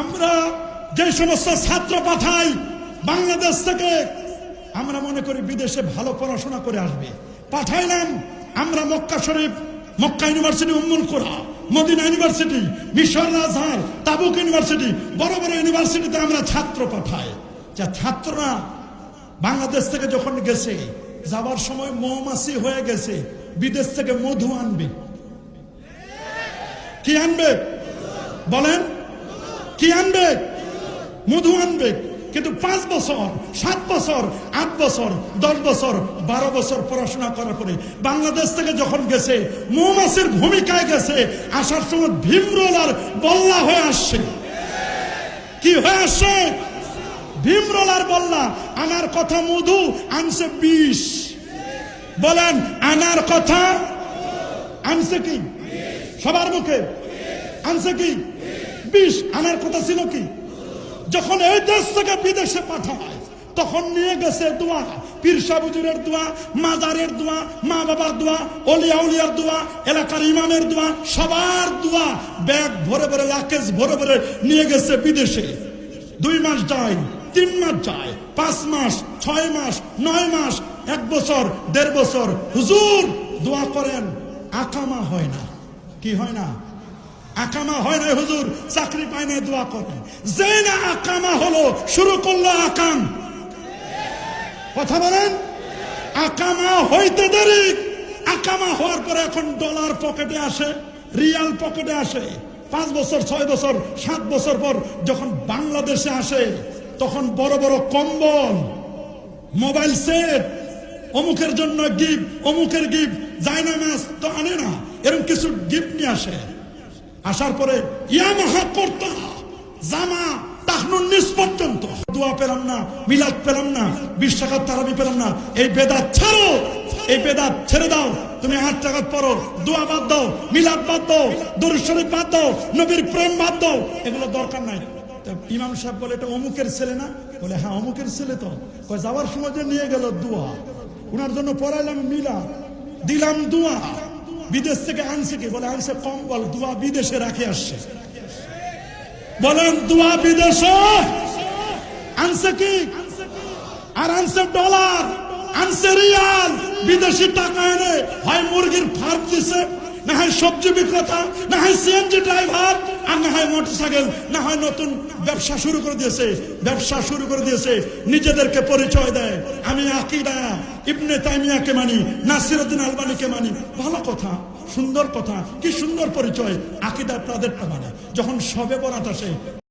আমরা যে সমস্ত ছাত্র পাঠাই বাংলাদেশ থেকে, আমরা মনে করি বিদেশে ভালো পড়াশোনা করে আসবে। পাঠাইলাম আমরা মক্কা শরীফ, মক্কা ইউনিভার্সিটি, উম্মুল কুরা, মদিনা ইউনিভার্সিটি, মিশর আজহার, তাবুক ইউনিভার্সিটি, বড় বড় ইউনিভার্সিটিতে আমরা ছাত্র পাঠাই। যা ছাত্ররা বাংলাদেশ থেকে যখন গেছে, যাবার সময় মৌমাছি হয়ে গেছে, বিদেশ থেকে মধু আনবে। কি আনবে বলেন? কি আনবে? মধু আনবে। কিন্তু 5 বছর, 7 বছর, 8 বছর, 10 বছর, 12 বছর পড়াশোনা করার পরে বাংলাদেশ থেকে যখন গেছে, মৌমাছির ভূমিকায় গেছে, আসার সময় ভীমরোল আর বল্লা হয়ে আসছে। কি হয়ে আসছে? ভীমরোল আর বল্লা। আনার কথা মধু, আনছে বিষ। বলেন আনার কথা আনছে কি? সবার মুখে আনছে কি? বিষ। আনার কথা ছিল কি? যখন এই দেশ থেকে বিদেশে পাঠায় তখন নিয়ে গেছে দোয়া, পীর সাহেব হুজুরের দোয়া, মাজারের দোয়া, মা বাবার দোয়া, অলিয়া উলিয়ার দোয়া, এলাকার ইমামের দোয়া, সবার দোয়া ব্যাগ ভরে ভরে, লাকেজ ভরে ভরে নিয়ে গেছে বিদেশে। 2 মাস যায়, 3 মাস যায়, 5 মাস, 6 মাস, 9 মাস, 1 বছর, 1.5 বছর। হুজুর দোয়া করেন, আকামা হয় না। কি হয় না? আকামা হয় না হুজুর, চাকরি পায় না, দোয়া করেন। যে না আকামা হলো, শুরু করলো আকাম। কথা বলেন। আকামা হইতে দেরি। আকামা হওয়ার পরে এখন ডলার পকেটে আসে, রিয়াল পকেটে আসে। 5 বছর, 6 বছর, 7 বছর পর যখন বাংলাদেশে আসে, তখন বড় বড় কম্বল, মোবাইল সেট, অমুকের জন্য গিফট, অমুকের গিফট, জায়নামাজ তো আনে না, এরকম কিছু গিফট নিয়ে আসে। আসার পরে ইয়ামাহা করতা, জামা, তাহনুন নিস পর্যন্ত দোয়া পেলাম না, মিলাদ পেলাম না, 20 টাকার তারাবি পেলাম না। এই বেদাত ছাড়ো, এই বেদাত ছেড়ে দাও। তুমি 8 টাকা পড়ো, দোয়া বাদ দাও, মিলাদ বাদ দাও, দরুদ শরীফ বাদ দাও, নবীর প্রেম বাদ দাও, এগুলো দরকার নাই। ইমাম সাহেব বলে এটা অমুকের ছেলে না? বলে হ্যাঁ অমুকের ছেলে তো। যাওয়ার সময় যে নিয়ে গেল দোয়া, ওনার জন্য পড়াইলাম মিলাদ, দিলাম দোয়া। বিদেশ থেকে আনছে কি? বলে আনছে কম্বল, দোয়া বিদেশে রাখে আসছে। বলেন দোয়া বিদেশে আনছে কি? আর আনছে ডলার, আনছে রিয়াল, বিদেশি টাকা এনে হয় মুরগির ফার্ম দিছে, না হয় সবজি বিক্রেতা, না হয় সিএনজি ড্রাইভার, আর না হয় মোটরসাইকেল, না হয় নতুন ব্যবসা শুরু করে দিয়েছে। ব্যবসা শুরু করে দিয়েছে, নিজেদেরকে পরিচয় দেয়, আমি আকীদা ইবনে তাইমিয়াকে মানি, নাসিরউদ্দিন আলবানীকে মানি। ভালো কথা, সুন্দর কথা, কি সুন্দর পরিচয়। আকীদা তাদেরটা মানে। যখন শবে বরাত আসে,